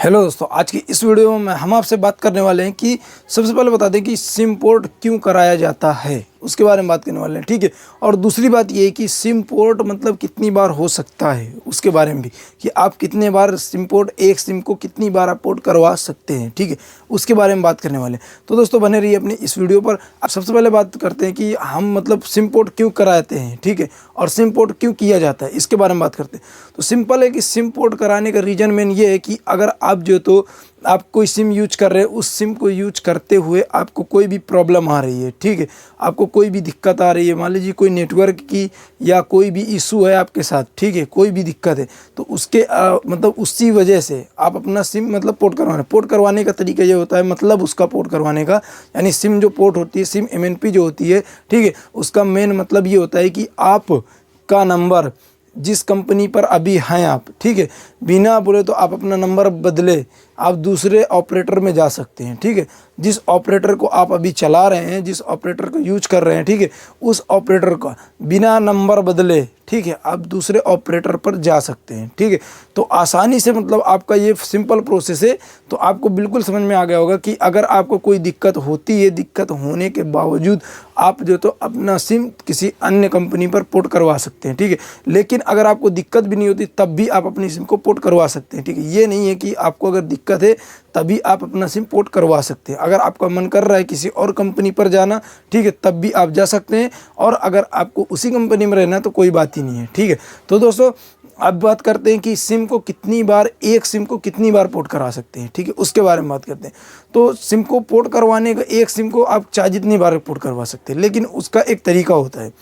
Hello दोस्तों, आज की इस वीडियो में हम आपसे बात करने वाले हैं कि सबसे पहले बता दें कि सिम पोर्ट क्यों कराया जाता है, उसके बारे में बात करने वाले हैं। ठीक है। और दूसरी बात ये है कि सिम पोर्ट मतलब कितनी बार हो सकता है, उसके बारे में भी कि आप कितने बार सिम पोर्ट, एक सिम को कितनी बार आप पोर्ट करवा सकते हैं। ठीक है, उसके बारे में बात करने वाले हैं। तो दोस्तों बने रहिए अपनी इस वीडियो पर। आप सबसे पहले बात करते हैं कि हम मतलब सिम पोर्ट क्यों कराते हैं। ठीक है, और सिम पोर्ट क्यों किया जाता है, इसके बारे में बात करते हैं। तो सिंपल है कि सिम पोर्ट कराने का रीज़न मेन ये है कि अगर आप जो तो आप कोई सिम यूज कर रहे हैं, उस सिम को यूज करते हुए आपको कोई भी प्रॉब्लम आ रही है। ठीक है, आपको कोई भी दिक्कत आ रही है, मान लीजिए कोई नेटवर्क की या कोई भी इशू है आपके साथ। ठीक है, कोई भी दिक्कत है तो उसके मतलब उसी वजह से आप अपना सिम मतलब पोर्ट करवाने का तरीका ये होता है, मतलब उसका पोर्ट करवाने का यानी सिम जो पोर्ट होती है, सिम MNP जो होती है, ठीक है, उसका मेन मतलब ये होता है कि आप का नंबर जिस कंपनी पर अभी हैं आप, ठीक है, बिना बोले तो आप अपना नंबर बदले आप दूसरे ऑपरेटर में जा सकते हैं। ठीक है, जिस ऑपरेटर को आप अभी चला रहे हैं, जिस ऑपरेटर को यूज कर रहे हैं, ठीक है, उस ऑपरेटर का बिना नंबर बदले, ठीक है, आप दूसरे ऑपरेटर पर जा सकते हैं। ठीक है, तो आसानी से मतलब आपका ये सिंपल प्रोसेस है। तो आपको बिल्कुल समझ में आ गया होगा कि अगर आपको कोई दिक्कत होती है, दिक्कत होने के बावजूद आप जो तो अपना सिम किसी अन्य कंपनी पर पोर्ट करवा सकते हैं। ठीक है, लेकिन अगर आपको दिक्कत भी नहीं होती तब भी आप अपनी सिम को पोर्ट करवा सकते हैं। ठीक है, ये नहीं है कि आपको अगर दिक्कत है तभी आप अपना सिम पोर्ट करवा सकते हैं। अगर आपका मन कर रहा है किसी और कंपनी पर जाना, ठीक है, तब भी आप जा सकते हैं। और अगर आपको उसी कंपनी में रहना तो कोई बात ही नहीं है। ठीक है, तो दोस्तों अब बात करते हैं कि सिम को कितनी बार, एक सिम को कितनी बार पोर्ट करा सकते हैं। ठीक है, उसके बारे में बात करते हैं। तो सिम को पोर्ट करवाने का, एक सिम को आप चाहे जितनी बार पोर्ट करवा सकते हैं, लेकिन उसका एक तरीका होता है।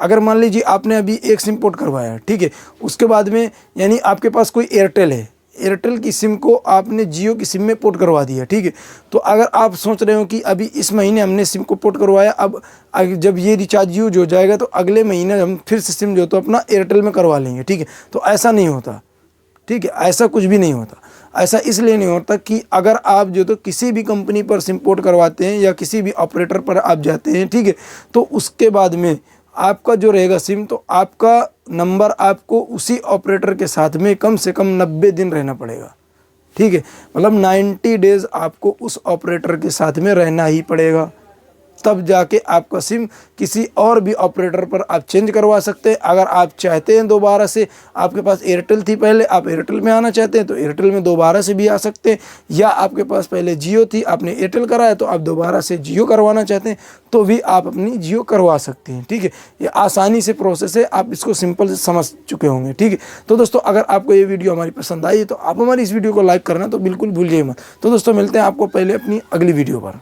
अगर मान लीजिए आपने अभी एक सिम पोर्ट करवाया, ठीक है, उसके बाद में यानी आपके पास कोई एयरटेल है, एयरटेल की सिम को आपने जियो की सिम में पोर्ट करवा दिया। ठीक है, तो अगर आप सोच रहे हो कि अभी इस महीने हमने सिम को पोर्ट करवाया, अब जब ये रिचार्ज यूज हो जाएगा तो अगले महीने हम फिर से सिम जो तो अपना एयरटेल में करवा लेंगे। ठीक है, तो ऐसा नहीं होता। ठीक है, ऐसा कुछ भी नहीं होता। ऐसा इसलिए नहीं होता कि अगर आप जो तो किसी भी कंपनी पर सिम पोर्ट करवाते हैं या किसी भी ऑपरेटर पर आप जाते हैं, ठीक है, तो उसके बाद में आपका जो रहेगा सिम, तो आपका नंबर आपको उसी ऑपरेटर के साथ में कम से कम 90 दिन रहना पड़ेगा। ठीक है, मतलब 90 डेज़ आपको उस ऑपरेटर के साथ में रहना ही पड़ेगा, तब जाके आपका सिम किसी और भी ऑपरेटर पर आप चेंज करवा सकते हैं। अगर आप चाहते हैं दोबारा से, आपके पास एयरटेल थी पहले, आप एयरटेल में आना चाहते हैं तो एयरटेल में दोबारा से भी आ सकते हैं, या आपके पास पहले जियो थी, आपने एयरटेल कराया तो आप दोबारा से जियो करवाना चाहते हैं तो भी आप अपनी जियो करवा सकते हैं। ठीक है, ये आसानी से प्रोसेस है, आप इसको सिंपल से समझ चुके होंगे। ठीक है, तो दोस्तों अगर आपको ये वीडियो हमारी पसंद आई है तो आप हमारी इस वीडियो को लाइक करना तो बिल्कुल भूलिए मत। तो दोस्तों मिलते हैं आपको पहले अपनी अगली वीडियो पर।